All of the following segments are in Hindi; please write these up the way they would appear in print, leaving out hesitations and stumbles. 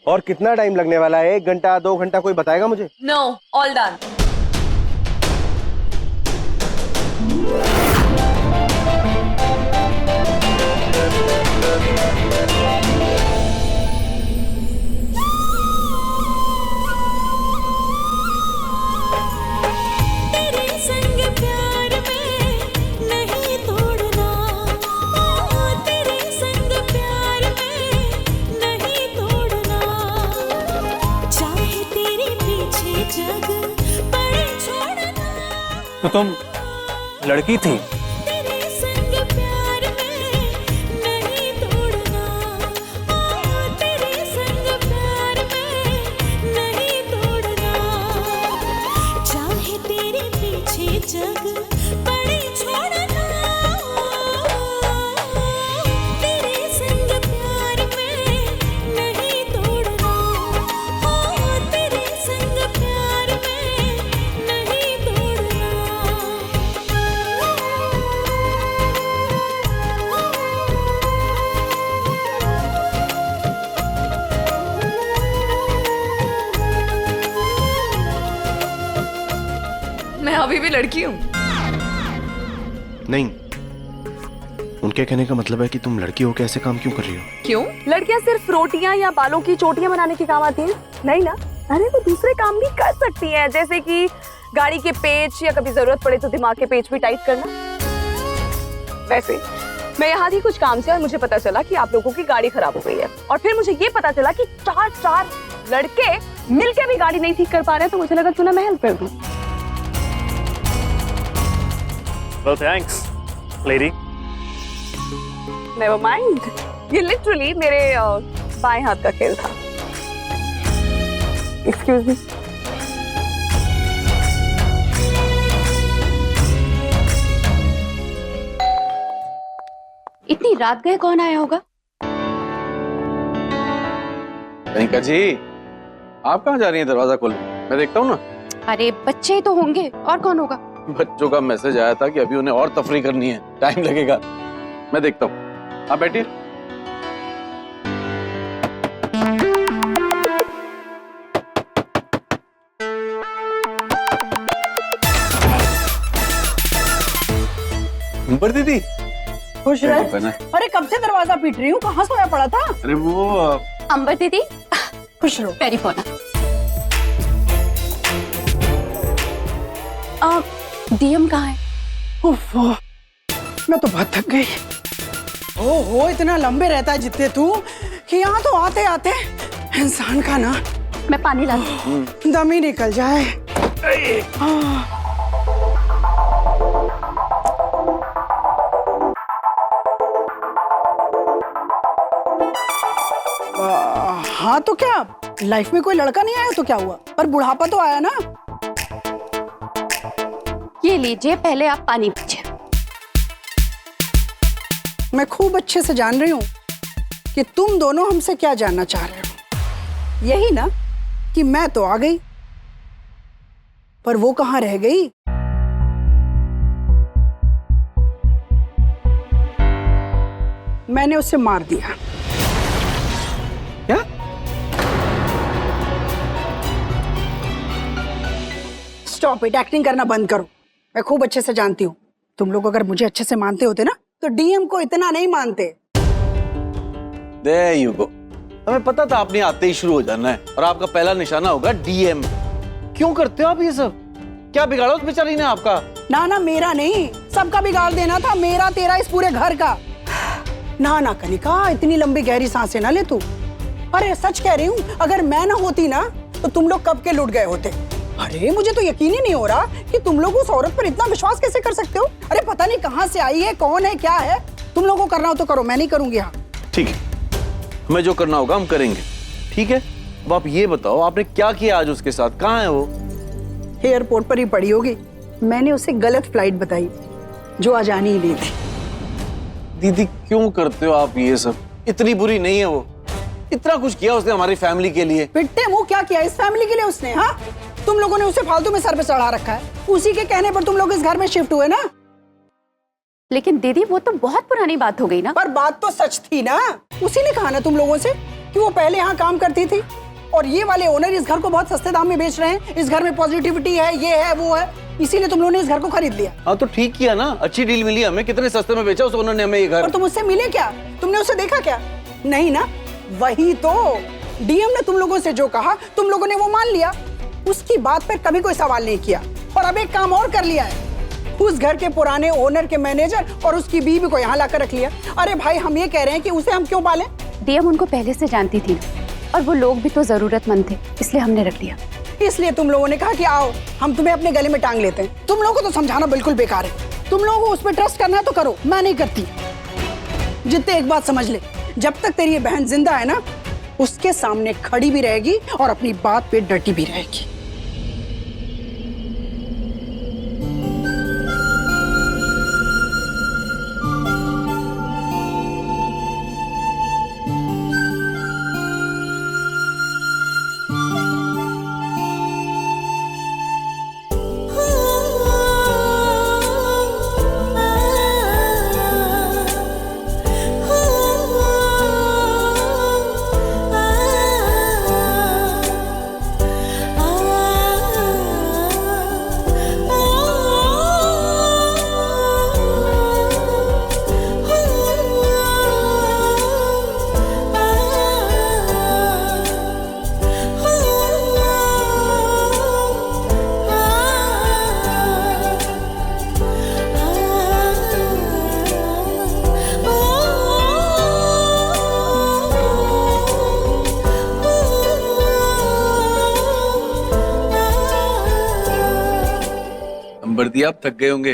और कितना टाइम लगने वाला है? 1 घंटा 2 घंटा कोई बताएगा मुझे? No, all done. तो तुम लड़की थी? मैं अभी भी लड़की हूँ। नहीं, उनके कहने का मतलब है कि तुम लड़की हो के ऐसे काम क्यों कर रही हो? क्यों? लड़कियां सिर्फ रोटियां या बालों की चोटियां बनाने के काम आती हैं? नहीं ना। अरे वो दूसरे काम भी कर सकती हैं, जैसे कि गाड़ी के पेच या कभी जरूरत पड़े तो दिमाग के पेच भी टाइट करना। वैसे मैं यहाँ थी कुछ काम से और मुझे पता चला कि आप लोगों की गाड़ी खराब हो गई है, और फिर मुझे ये पता चला कि चार लड़के मिलके भी गाड़ी नहीं ठीक कर पा रहे, तो मुझे लगा क्यों ना मैं हेल्प कर दूं। Well, thanks, lady. Never mind. ये लिटरली मेरे बाएं हाथ का खेल था। Excuse me. इतनी रात गए कौन आया होगा? कनिका जी, आप कहाँ जा रही हैं? दरवाजा खोलो, मैं देखता हूँ ना। अरे बच्चे ही तो होंगे, और कौन होगा? बच्चों का मैसेज आया था कि अभी उन्हें और तफरी करनी है, टाइम लगेगा। मैं देखता हूँ, आप बैठिए। अंबर दीदी, खुश रह। अरे कब से दरवाजा पीट रही हूँ, कहाँ सोया पड़ा था? अरे वो अंबर दीदी, खुश रहो। टेलीफोन। डीएम कहाँ है? उफ़, मैं तो बहुत थक गई। ओहो, इतना लंबे रहता है जितने तू कि यहाँ तो आते आते इंसान का ना मैं पानी लाती हूँ। दम ही निकल जाए। हाँ तो क्या लाइफ में कोई लड़का नहीं आया तो क्या हुआ, पर बुढ़ापा तो आया ना। ये लीजिए, पहले आप पानी पीजिए। मैं खूब अच्छे से जान रही हूँ कि तुम दोनों हमसे क्या जानना चाह रहे हो। यही ना कि मैं तो आ गई, पर वो कहाँ रह गई? मैंने उसे मार दिया। क्या? स्टॉप इट, एक्टिंग करना बंद करो। मैं खूब अच्छे से जानती हूँ, तुम लोग अगर मुझे अच्छे से मानते होते ना तो डीएम को इतना नहीं मानते। There you go. हमें पता था आपने आते ही शुरू हो जाना है और आपका पहला निशाना होगा डीएम। क्यों करते हो आप ये सब? क्या बिगाड़ा उस बेचारी ने आपका? ना ना, मेरा नहीं, सबका बिगाड़ देना था, मेरा तेरा इस पूरे घर का। ना ना कनिका, इतनी लंबी गहरी सांसें ना ले तू। अरे सच कह रही हूँ, अगर मैं ना होती ना तो तुम लोग कब के लुट गए होते। अरे मुझे तो यकीन ही नहीं हो रहा कि तुम लोग उस औरत पर इतना विश्वास कैसे कर सकते हो। अरे पता नहीं कहाँ से आई है, कौन है, क्या है। तुम लोगों को करना हो तो करो, मैं नहीं करूंगी। हाँ ठीक है, हमें जो करना होगा हम करेंगे। ठीक है, अब आप ये बताओ आपने क्या किया आज उसके साथ? कहाँ है वो? एयरपोर्ट पर ही पड़ी होगी। मैंने उसे गलत फ्लाइट बताई जो आज आनी ही नहीं थी। दीदी क्यों करते हो आप ये सब? इतनी बुरी नहीं है वो, इतना कुछ किया उसने हमारी फैमिली के लिए। पिट्टे मुंह, क्या किया इस फैमिली के लिए उसने? हाँ, तुम लोगों ने उसे फालतू में सर पे चढ़ा रखा है। उसी के कहने पर तुम लोग इस घर में शिफ्ट हुए ना। लेकिन दीदी वो तो बहुत पुरानी बात हो गई ना। पर बात तो सच थी ना। उसी ने कहा ना तुम लोगों से कि वो पहले यहाँ काम करती थी और ये वाले ओनर इस घर को बहुत सस्ते दाम में बेच रहे हैं, इस घर में पॉजिटिविटी है, ये है वो है, इसीलिए तुम लोगों ने इस घर को खरीद लिया। हाँ तो ठीक किया ना, अच्छी डील मिली हमें। कितने सस्ते में बेचा उस ओनर ने हमें ये घर। और तुम उससे मिले क्या? तुमने उसे देखा क्या? नहीं ना, वही तो डीएम ने तुम लोगों से जो कहा तुम लोगों ने वो मान लिया, उसकी बात पर कभी कोई सवाल नहीं किया। और अब एक काम और कर लिया है, उस घर के पुराने ओनर के मैनेजर और उसकी बीवी को यहाँ लाकर रख लिया। अरे भाई, हम ये कह रहे हैं कि उसे हम क्यों पालें? डीएम उनको पहले से जानती थी और वो लोग भी तो जरूरतमंद थे, इसलिए हमने रख लिया। इसलिए तुम लोगों ने कहा कि आओ हम तुम्हें अपने गले में टांग लेते हैं। तुम लोगों को तो समझाना बिल्कुल बेकार है। तुम लोगों को उस पर ट्रस्ट करना है तो करो, मैं नहीं करती। जितने एक बात समझ ले, जब तक तेरी ये बहन जिंदा है ना, उसके सामने खड़ी भी रहेगी और अपनी बात पे डटी भी रहेगी। वर्दी आप थक गए होंगे,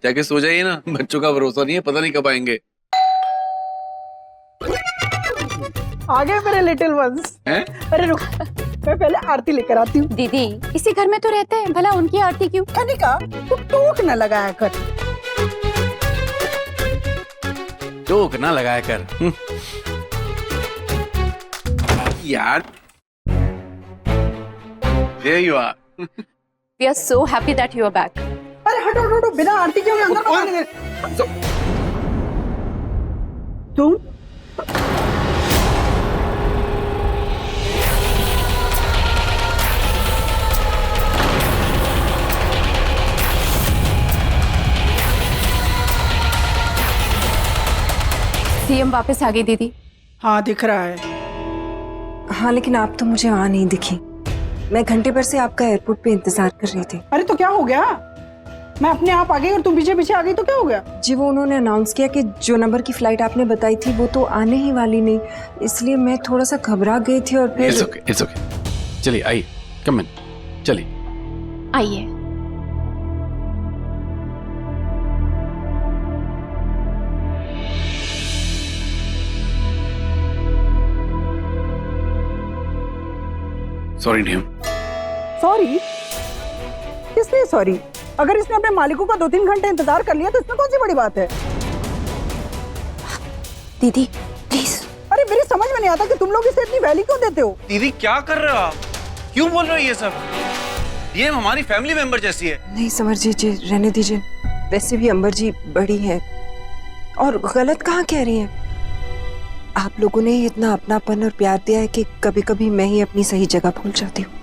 जाके सो जाइए ना। बच्चों का भरोसा नहीं है, पता नहीं कब आएंगे। आ गए मेरे लिटिल वंस। अरे रुक, मैं पहले आरती लेकर आती हूँ। दीदी इसी घर में तो रहते हैं, भला उनकी आरती क्यों? कनिका, तू टोक न लगाया कर। टोक ना लगाया कर। यार, there you are. We are so happy that you are back. अरे हटो हटो, बिना आरती के अंदर कौन आने दे? तुम डीएम वापस आ गई दीदी। हाँ दिख रहा है। हाँ लेकिन आप तो मुझे वहाँ नहीं दिखी। मैं घंटे भर से आपका एयरपोर्ट पे इंतजार कर रही थी। अरे तो क्या हो गया? मैं अपने आप आ गई और तुम पीछे पीछे आ गई तो क्या हो गया? जी वो उन्होंने अनाउंस किया कि जो नंबर की फ्लाइट आपने बताई थी वो तो आने ही वाली नहीं, इसलिए मैं थोड़ा सा घबरा गई थी और फिर It's okay. चलिए आइए, कम इन, चलिए। आइए। Sorry DM. सॉरी? किसने सॉरी? अगर इसने अपने मालिकों का 2-3 घंटे इंतजार कर लिया तो इसमें कौन सी बड़ी बात है? दीदी प्लीज। अरे मेरी समझ में नहीं आता कि तुम लोग इसे इतनी वैल्यू क्यों देते हो? दीदी क्या कर रहे हो आप? क्यों बोल रहे हो ये सब? ये हमारी फैमिली मेंबर जैसी है। नहीं समर जी, रहने दीजिए। वैसे भी अंबर जी बड़ी है और गलत कहाँ कह रही हैं। आप लोगों ने इतना अपनापन और प्यार दिया है कि कभी कभी मैं ही अपनी सही जगह भूल जाती हूँ।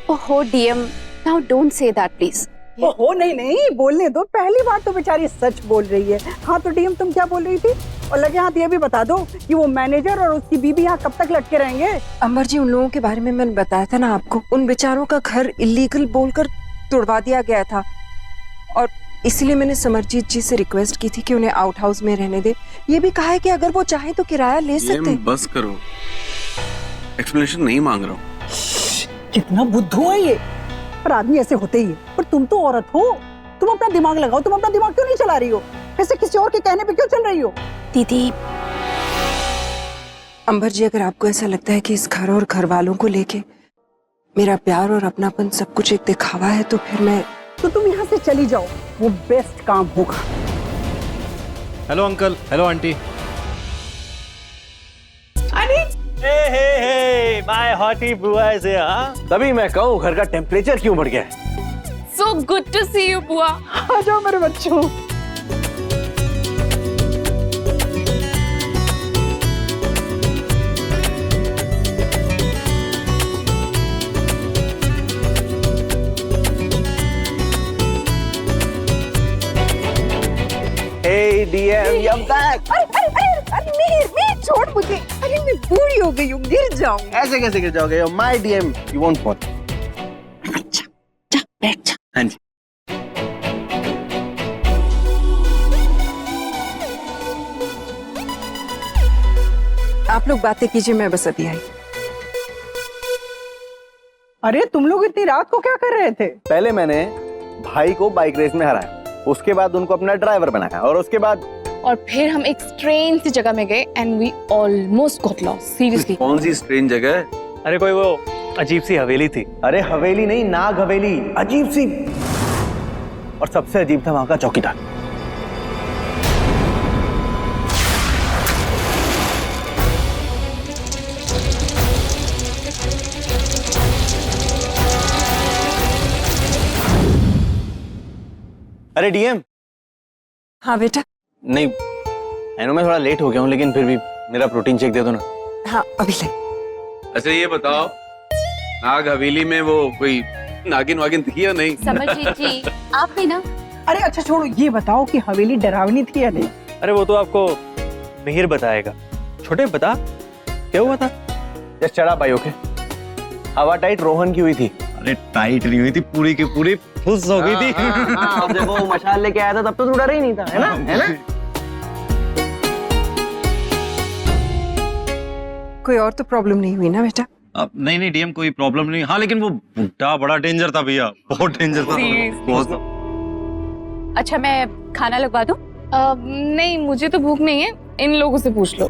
ओहो DM, now don't say that please. ओहो नहीं, बोलने दो। पहली बार तो बेचारी सच बोल रही है। हाँ तो डीएम तुम क्या बोल रही थी? और लगे हाथ ये भी बता दो कि वो मैनेजर और उसकी बीबी यहाँ कब तक लटके रहेंगे? अंबर जी, उन लोगों के बारे में मैंने बताया था ना आपको। उन बेचारों का घर इलीगल बोलकर तुड़वा दिया गया था और इसलिए मैंने समरजीत जी से रिक्वेस्ट की थी कि उन्हें आउट हाउस में रहने दे। ये भी कहा है कि अगर वो चाहे तो किराया ले सकते हैं। बस करो, एक्सप्लेनेशन नहीं मांग रहा हूँ। कितना बुद्धू है ये। पर आदमी ऐसे होते ही है। पर तुम तो औरत हो, तुम अपना दिमाग लगाओ। तुम अपना दिमाग क्यों नहीं चला रही हो? ऐसे किसी और के कहने पे क्यों चल रही हो? दीदी अंबर जी, अगर आपको ऐसा लगता है कि इस घर और घर वालों को लेके मेरा प्यार और अपनापन सब कुछ एक दिखावा है तो फिर मैं तो तुम यहाँ से चली जाओ, वो बेस्ट काम होगा। Hello uncle, hello aunty. My hottie बुआ से। हाँ तभी मैं कहूँ घर का टेम्परेचर क्यों बढ़ गया है। So good to see you बुआ। आ जाओ मेरे बच्चों। अरे अरे अरे अरे मिहिर छोड़ मुझे, अरे मैं बूढ़ी हो गई हूँ, गिर जाऊंगी। ऐसे कैसे गिर जाओगे? My DM, you won't fall. अच्छा जा बैठ जा। हाँ जी। आप लोग बातें कीजिए, मैं बस अभी आई। अरे तुम लोग इतनी रात को क्या कर रहे थे? पहले मैंने भाई को बाइक रेस में हराया, उसके बाद उनको अपना ड्राइवर बनाया, और उसके बाद और फिर हम एक स्ट्रेन सी जगह में गए and we almost got lost seriously. कौन सी स्ट्रेन जगह है? अरे कोई वो अजीब सी हवेली थी। अरे हवेली नहीं, नाग हवेली, अजीब सी। और सबसे अजीब था वहां का चौकीदार। अरे डीएम। हाँ बेटा। नहीं, मैं थोड़ा लेट हो गया हूँ, लेकिन फिर भी मेरा प्रोटीन शेक दे दो ना। हाँ अभी ले। अच्छा ये बताओ, नाग हवेली में वो कोई नागिन वागिन थी या नहीं? समरजीत जी आप भी ना। अरे अच्छा छोड़ो, ये बताओ कि हवेली डरावनी थी या नहीं? अरे वो तो आपको मिहिर बताएगा। छोटे बता क्या हुआ था? जस्ट चढ़ा भाई, ओके। हवा टाइट रोहन की हुई थी। अरे टाइट नहीं हुई थी, पूरी की पूरी फुस हो गई थी। अब जब वो मशाल लेके आया था तब तो डरा ही नहीं था, है ना? है ना? कोई और तो प्रॉब्लम नहीं हुई ना बेटा? अब नहीं डीएम, कोई प्रॉब्लम नहीं। हाँ लेकिन वो बुड्ढा बड़ा डेंजर था भैया, बहुत डेंजर था। बहुत। अच्छा मैं खाना लगवा दूं? नहीं मुझे तो भूख नहीं है, इन लोगों से पूछ लो।